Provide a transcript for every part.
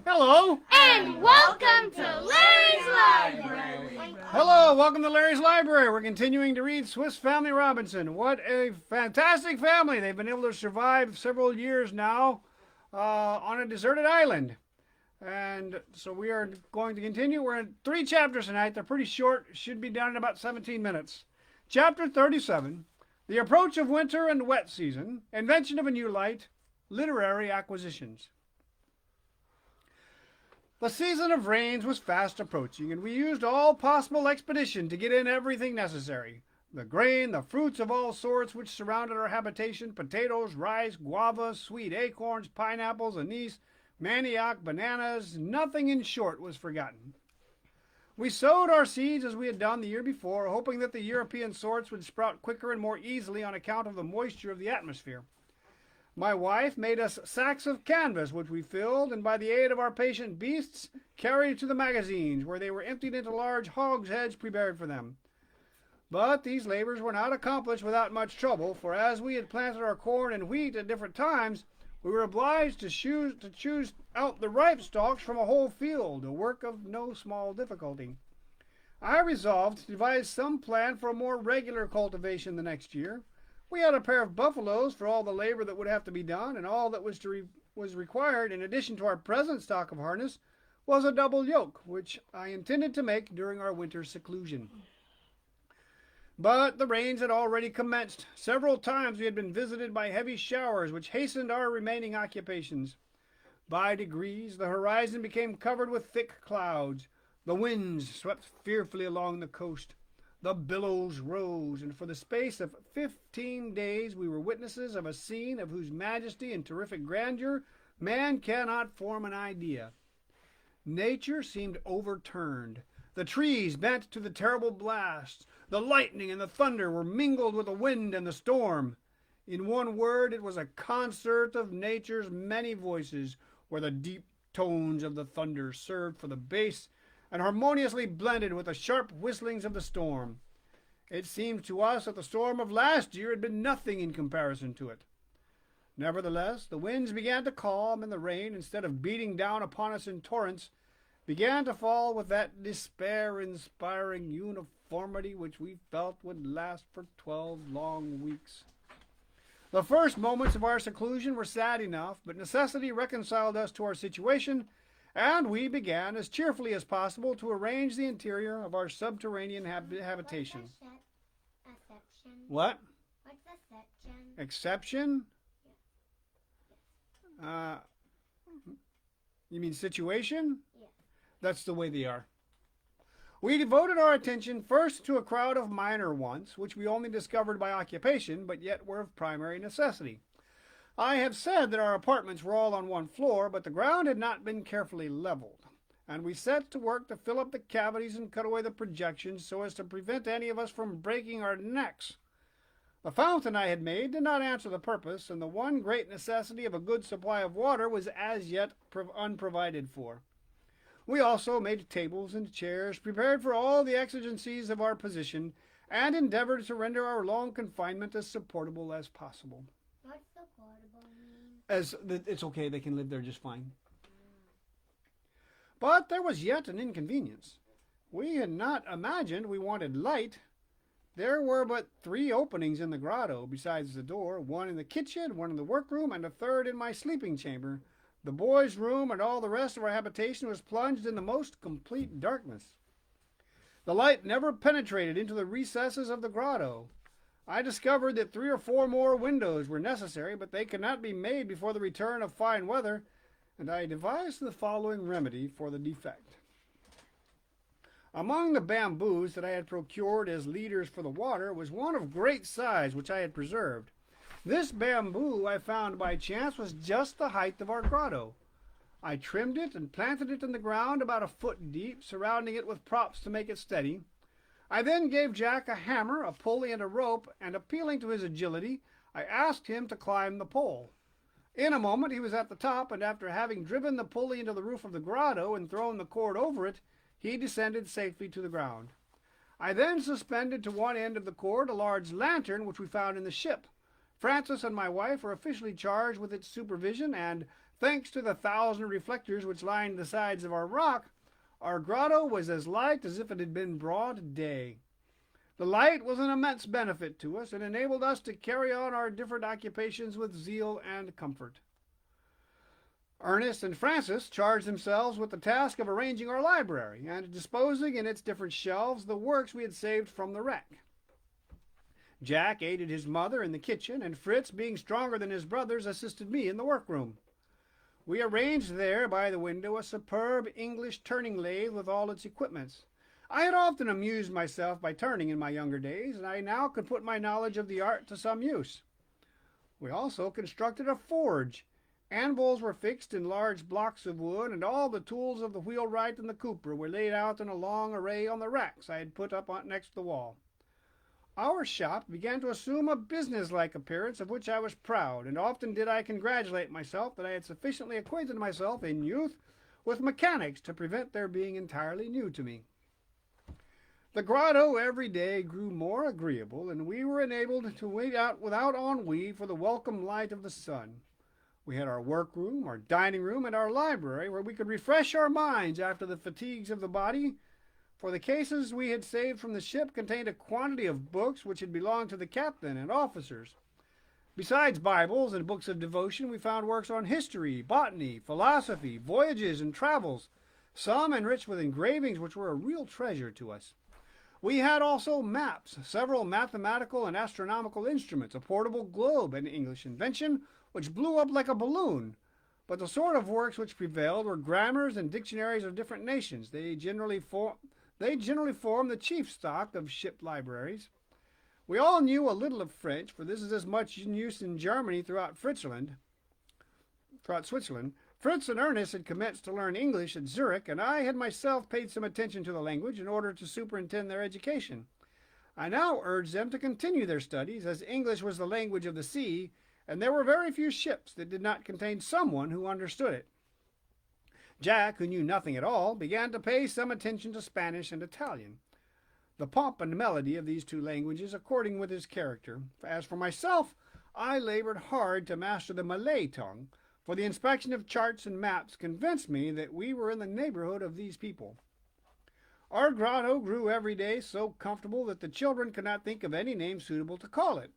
Hello. And welcome to Larry's Library. Hello, welcome to Larry's Library. We're continuing to read Swiss Family Robinson. What a fantastic family. They've been able to survive several years now on a deserted island. And so we are going to continue. We're in 3 chapters tonight. They're pretty short. Should be done in about 17 minutes. Chapter 37, The Approach of Winter and Wet Season, Invention of a New Light, Literary Acquisitions. The season of rains was fast approaching, and we used all possible expedition to get in everything necessary. The grain, the fruits of all sorts which surrounded our habitation, potatoes, rice, guavas, sweet acorns, pineapples, anise, manioc, bananas, nothing in short was forgotten. We sowed our seeds as we had done the year before, hoping that the European sorts would sprout quicker and more easily on account of the moisture of the atmosphere. My wife made us sacks of canvas, which we filled, and by the aid of our patient beasts, carried to the magazines, where they were emptied into large hogsheads prepared for them. But these labors were not accomplished without much trouble, for as we had planted our corn and wheat at different times, we were obliged to choose out the ripe stalks from a whole field, a work of no small difficulty. I resolved to devise some plan for a more regular cultivation the next year. We had a pair of buffaloes for all the labor that would have to be done, and all that was required, in addition to our present stock of harness, was a double yoke, which I intended to make during our winter seclusion. But the rains had already commenced. Several times we had been visited by heavy showers, which hastened our remaining occupations. By degrees the horizon became covered with thick clouds. The winds swept fearfully along the coast. The billows rose, and for the space of 15 days we were witnesses of a scene of whose majesty and terrific grandeur man cannot form an idea. Nature seemed overturned. The trees bent to the terrible blasts. The lightning and the thunder were mingled with the wind and the storm. In one word, it was a concert of nature's many voices, where the deep tones of the thunder served for the bass and harmoniously blended with the sharp whistlings of the storm. It seemed to us that the storm of last year had been nothing in comparison to it. Nevertheless, the winds began to calm, and the rain, instead of beating down upon us in torrents, began to fall with that despair-inspiring uniformity which we felt would last for 12 long weeks. The first moments of our seclusion were sad enough, but necessity reconciled us to our situation, and we began as cheerfully as possible to arrange the interior of our subterranean habitation. What? What's exception? Exception? You mean situation? Yes. That's the way they are. We devoted our attention first to a crowd of minor wants, which we only discovered by occupation, but yet were of primary necessity. I have said that our apartments were all on one floor, but the ground had not been carefully leveled, and we set to work to fill up the cavities and cut away the projections so as to prevent any of us from breaking our necks. The fountain I had made did not answer the purpose, and the one great necessity of a good supply of water was as yet unprovided for. We also made tables and chairs, prepared for all the exigencies of our position, and endeavored to render our long confinement as supportable as possible. What's supportable mean? It's okay, they can live there just fine. But there was yet an inconvenience. We had not imagined we wanted light. There were but 3 openings in the grotto, besides the door, one in the kitchen, one in the workroom, and a third in my sleeping chamber. The boys' room and all the rest of our habitation was plunged in the most complete darkness. The light never penetrated into the recesses of the grotto. I discovered that 3 or 4 more windows were necessary, but they could not be made before the return of fine weather, and I devised the following remedy for the defect. Among the bamboos that I had procured as leaders for the water was one of great size, which I had preserved. This bamboo I found by chance was just the height of our grotto. I trimmed it and planted it in the ground about a foot deep, surrounding it with props to make it steady. I then gave Jack a hammer, a pulley, and a rope, and appealing to his agility, I asked him to climb the pole. In a moment he was at the top, and after having driven the pulley into the roof of the grotto and thrown the cord over it, he descended safely to the ground. I then suspended to one end of the cord a large lantern which we found in the ship. Francis and my wife were officially charged with its supervision, and Thanks to the 1,000 reflectors which lined the sides of our rock, our grotto was as light as if it had been broad day. The light was an immense benefit to us and enabled us to carry on our different occupations with zeal and comfort. Ernest and Francis charged themselves with the task of arranging our library and disposing in its different shelves the works we had saved from the wreck. Jack aided his mother in the kitchen, and Fritz, being stronger than his brothers, assisted me in the workroom. We arranged there by the window a superb English turning lathe with all its equipments. I had often amused myself by turning in my younger days, and I now could put my knowledge of the art to some use. We also constructed a forge. Anvils were fixed in large blocks of wood, and all the tools of the wheelwright and the cooper were laid out in a long array on the racks I had put up next the wall. Our shop began to assume a business-like appearance of which I was proud, and often did I congratulate myself that I had sufficiently acquainted myself in youth with mechanics to prevent their being entirely new to me. The grotto every day grew more agreeable, and we were enabled to wait out without ennui for the welcome light of the sun. We had our workroom, our dining room, and our library, where we could refresh our minds after the fatigues of the body, for the cases we had saved from the ship contained a quantity of books which had belonged to the captain and officers. Besides Bibles and books of devotion, we found works on history, botany, philosophy, voyages, and travels, some enriched with engravings which were a real treasure to us. We had also maps, several mathematical and astronomical instruments, a portable globe, an English invention, which blew up like a balloon. But the sort of works which prevailed were grammars and dictionaries of different nations. They generally form the chief stock of ship libraries. We all knew a little of French, for this is as much in use in Germany throughout Switzerland. Fritz and Ernest had commenced to learn English at Zurich, and I had myself paid some attention to the language in order to superintend their education. I now urged them to continue their studies, as English was the language of the sea, and there were very few ships that did not contain someone who understood it. Jack, who knew nothing at all, began to pay some attention to Spanish and Italian. The pomp and melody of these two languages according with his character. As for myself, I labored hard to master the Malay tongue, for the inspection of charts and maps convinced me that we were in the neighborhood of these people. Our grotto grew every day so comfortable that the children could not think of any name suitable to call it.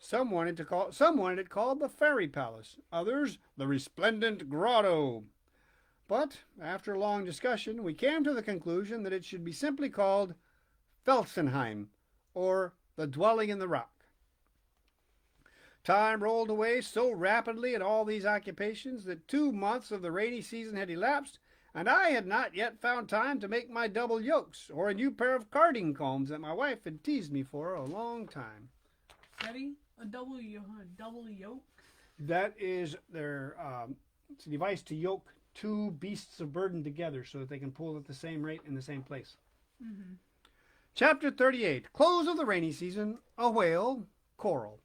Some wanted it called the Fairy Palace, others the Resplendent Grotto. But after long discussion, we came to the conclusion that it should be simply called Felsenheim, or the Dwelling in the Rock. Time rolled away so rapidly at all these occupations that 2 months of the rainy season had elapsed, and I had not yet found time to make my double yokes, or a new pair of carding combs that my wife had teased me for a long time. Ready? A double yoke? That is their it's a device to yoke two beasts of burden together so that they can pull at the same rate in the same place. Mm-hmm. Chapter 38. Close of the rainy season. A whale. Coral.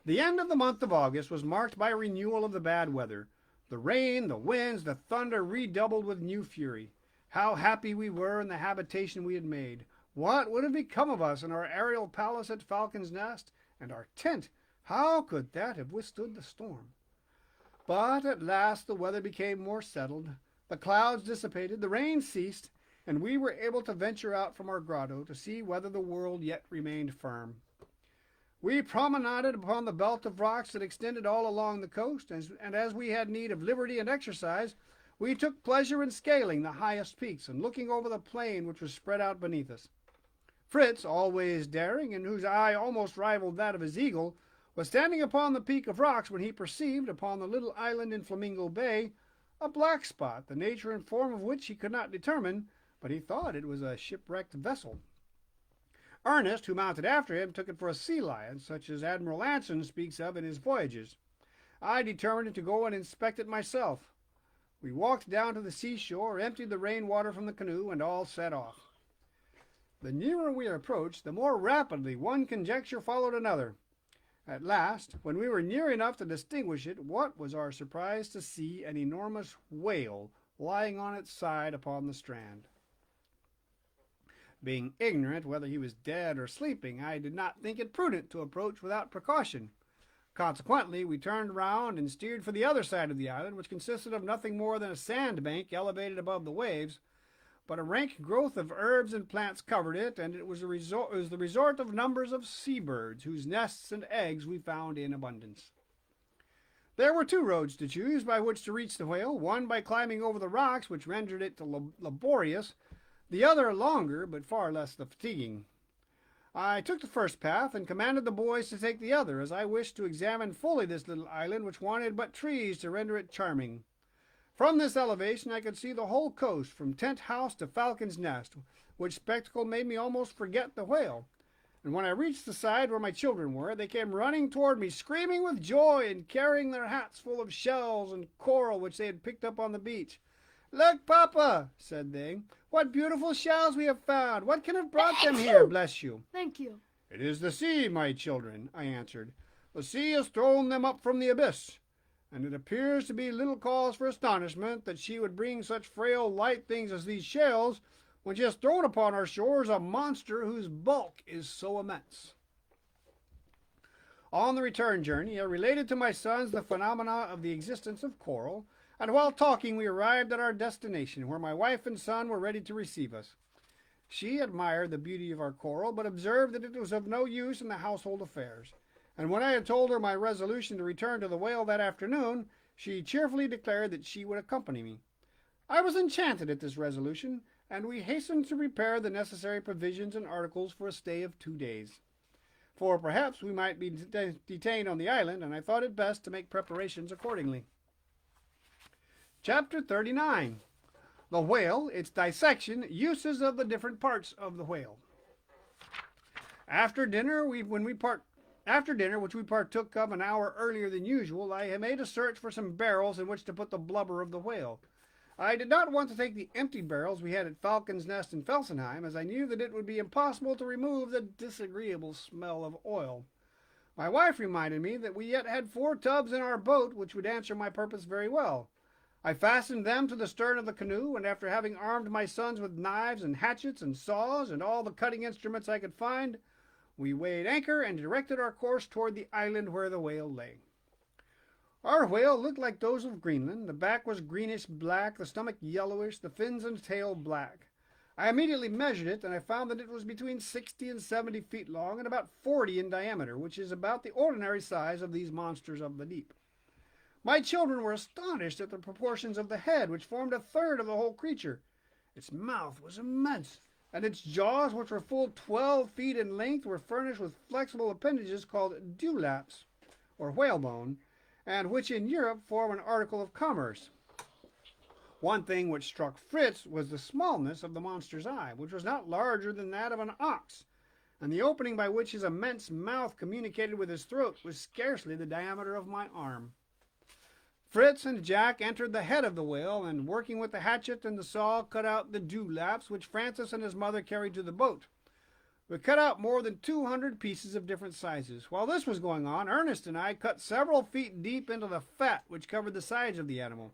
The end of the month of August was marked by a renewal of the bad weather. The rain, the winds, the thunder redoubled with new fury. How happy we were in the habitation we had made. What would have become of us in our aerial palace at Falcon's Nest? And our tent, how could that have withstood the storm? But at last the weather became more settled. The clouds dissipated, the rain ceased, and we were able to venture out from our grotto to see whether the world yet remained firm. We promenaded upon the belt of rocks that extended all along the coast, and as we had need of liberty and exercise, we took pleasure in scaling the highest peaks and looking over the plain which was spread out beneath us. Fritz, always daring, and whose eye almost rivaled that of his eagle, was standing upon the peak of rocks when he perceived, upon the little island in Flamingo Bay, a black spot, the nature and form of which he could not determine, but he thought it was a shipwrecked vessel. Ernest, who mounted after him, took it for a sea lion, such as Admiral Anson speaks of in his voyages. I determined to go and inspect it myself. We walked down to the seashore, emptied the rainwater from the canoe, and all set off. The nearer we approached, the more rapidly one conjecture followed another. At last, when we were near enough to distinguish it, what was our surprise to see an enormous whale lying on its side upon the strand. Being ignorant whether he was dead or sleeping, I did not think it prudent to approach without precaution. Consequently, we turned round and steered for the other side of the island, which consisted of nothing more than a sandbank elevated above the waves, but a rank growth of herbs and plants covered it, and it was the resort of numbers of seabirds, whose nests and eggs we found in abundance. There were two roads to choose by which to reach the whale, one by climbing over the rocks, which rendered it laborious, the other longer, but far less fatiguing. I took the first path and commanded the boys to take the other, as I wished to examine fully this little island, which wanted but trees to render it charming. From this elevation I could see the whole coast, from Tent House to Falcon's Nest, which spectacle made me almost forget the whale. And when I reached the side where my children were, they came running toward me, screaming with joy and carrying their hats full of shells and coral which they had picked up on the beach. "Look, Papa," said they, "what beautiful shells we have found. What can have brought them here, bless you?" Thank you. "It is the sea, my children," I answered. "The sea has thrown them up from the abyss, and it appears to be little cause for astonishment that she would bring such frail, light things as these shells when she has thrown upon our shores a monster whose bulk is so immense." On the return journey, I related to my sons the phenomena of the existence of coral, and while talking we arrived at our destination, where my wife and son were ready to receive us. She admired the beauty of our coral, but observed that it was of no use in the household affairs, and when I had told her my resolution to return to the whale that afternoon, she cheerfully declared that she would accompany me. I was enchanted at this resolution, and we hastened to prepare the necessary provisions and articles for a stay of 2 days. For perhaps we might be detained on the island, and I thought it best to make preparations accordingly. Chapter 39. The Whale, its Dissection, Uses of the Different Parts of the Whale. After dinner, which we partook of an hour earlier than usual, I made a search for some barrels in which to put the blubber of the whale. I did not want to take the empty barrels we had at Falcon's Nest in Felsenheim, as I knew that it would be impossible to remove the disagreeable smell of oil. My wife reminded me that we yet had 4 tubs in our boat, which would answer my purpose very well. I fastened them to the stern of the canoe, and after having armed my sons with knives and hatchets and saws and all the cutting instruments I could find, we weighed anchor and directed our course toward the island where the whale lay. Our whale looked like those of Greenland. The back was greenish black, the stomach yellowish, the fins and tail black. I immediately measured it, and I found that it was between 60 and 70 feet long and about 40 in diameter, which is about the ordinary size of these monsters of the deep. My children were astonished at the proportions of the head, which formed a third of the whole creature. Its mouth was immense, and its jaws, which were full 12 feet in length, were furnished with flexible appendages called dewlaps, or whalebone, and which in Europe form an article of commerce. One thing which struck Fritz was the smallness of the monster's eye, which was not larger than that of an ox, and the opening by which his immense mouth communicated with his throat was scarcely the diameter of my arm. Fritz and Jack entered the head of the whale, and working with the hatchet and the saw, cut out the dewlaps, which Francis and his mother carried to the boat. We cut out more than 200 pieces of different sizes. While this was going on, Ernest and I cut several feet deep into the fat which covered the sides of the animal.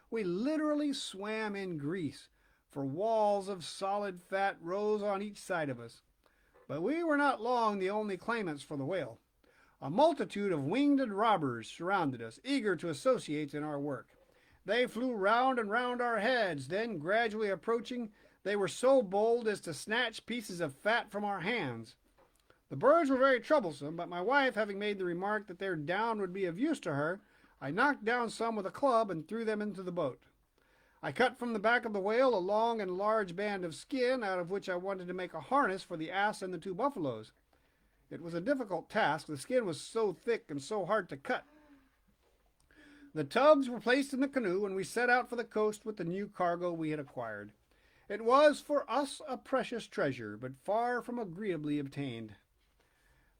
We literally swam in grease, for walls of solid fat rose on each side of us. But we were not long the only claimants for the whale. A multitude of winged robbers surrounded us, eager to associate in our work. They flew round and round our heads, then, gradually approaching, they were so bold as to snatch pieces of fat from our hands. The birds were very troublesome, but my wife having made the remark that their down would be of use to her, I knocked down some with a club and threw them into the boat. I cut from the back of the whale a long and large band of skin, out of which I wanted to make a harness for the ass and the 2 buffaloes. It was a difficult task. The skin was so thick and so hard to cut. The tubs were placed in the canoe, and we set out for the coast with the new cargo we had acquired. It was for us a precious treasure, but far from agreeably obtained.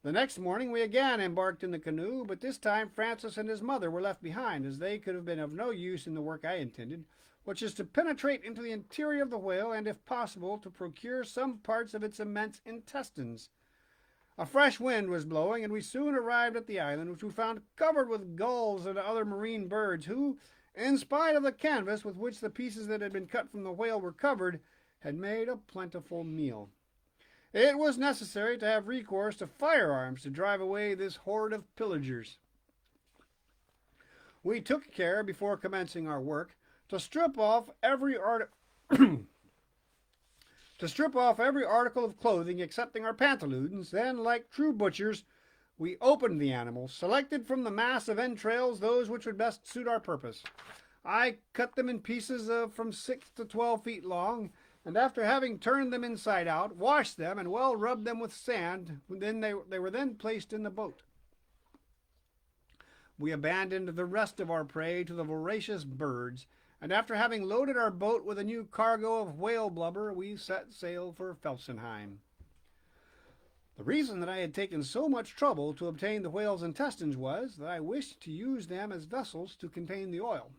The next morning we again embarked in the canoe, but this time Francis and his mother were left behind, as they could have been of no use in the work I intended, which is to penetrate into the interior of the whale, and, if possible, to procure some parts of its immense intestines. A fresh wind was blowing, and we soon arrived at the island, which we found covered with gulls and other marine birds, who, in spite of the canvas with which the pieces that had been cut from the whale were covered, had made a plentiful meal. It was necessary to have recourse to firearms to drive away this horde of pillagers. We took care, before commencing our work, to strip off every article of clothing excepting our pantaloons. Then, like true butchers, we opened the animals, selected from the mass of entrails those which would best suit our purpose. I cut them in pieces of from 6 to 12 feet long, and after having turned them inside out, washed them and well rubbed them with sand, then they were then placed in the boat. We abandoned the rest of our prey to the voracious birds, and after having loaded our boat with a new cargo of whale blubber, we set sail for Felsenheim. The reason that I had taken so much trouble to obtain the whale's intestines was that I wished to use them as vessels to contain the oil.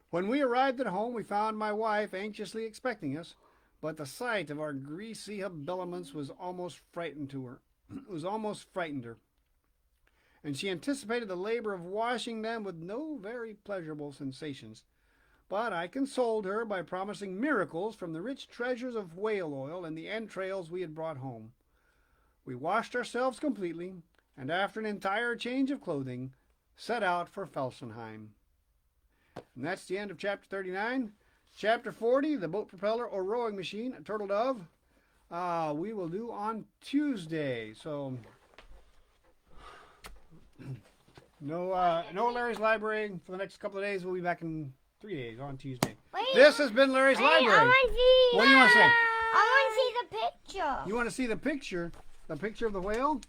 When we arrived at home, we found my wife anxiously expecting us, but the sight of our greasy habiliments was almost frightened her. And she anticipated the labor of washing them with no very pleasurable sensations. But I consoled her by promising miracles from the rich treasures of whale oil and the entrails we had brought home. We washed ourselves completely, and after an entire change of clothing, set out for Felsenheim. And that's the end of chapter 39. Chapter 40, the boat propeller or rowing machine, a turtle dove, we will do on Tuesday. So no Larry's Library for the next couple of days. We'll be back in 3 days on Tuesday. Wait, This has been Larry's Library. I want to see. What do you want to say? I want to see the picture. You want to see the picture? The picture of the whale?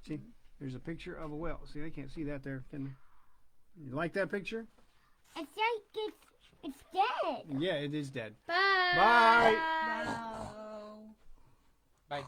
See, there's a picture of a whale. See, I can't see that there. Can you like that picture? It's like it's dead. Yeah, it is dead. Bye. Bye. Wow. Bye.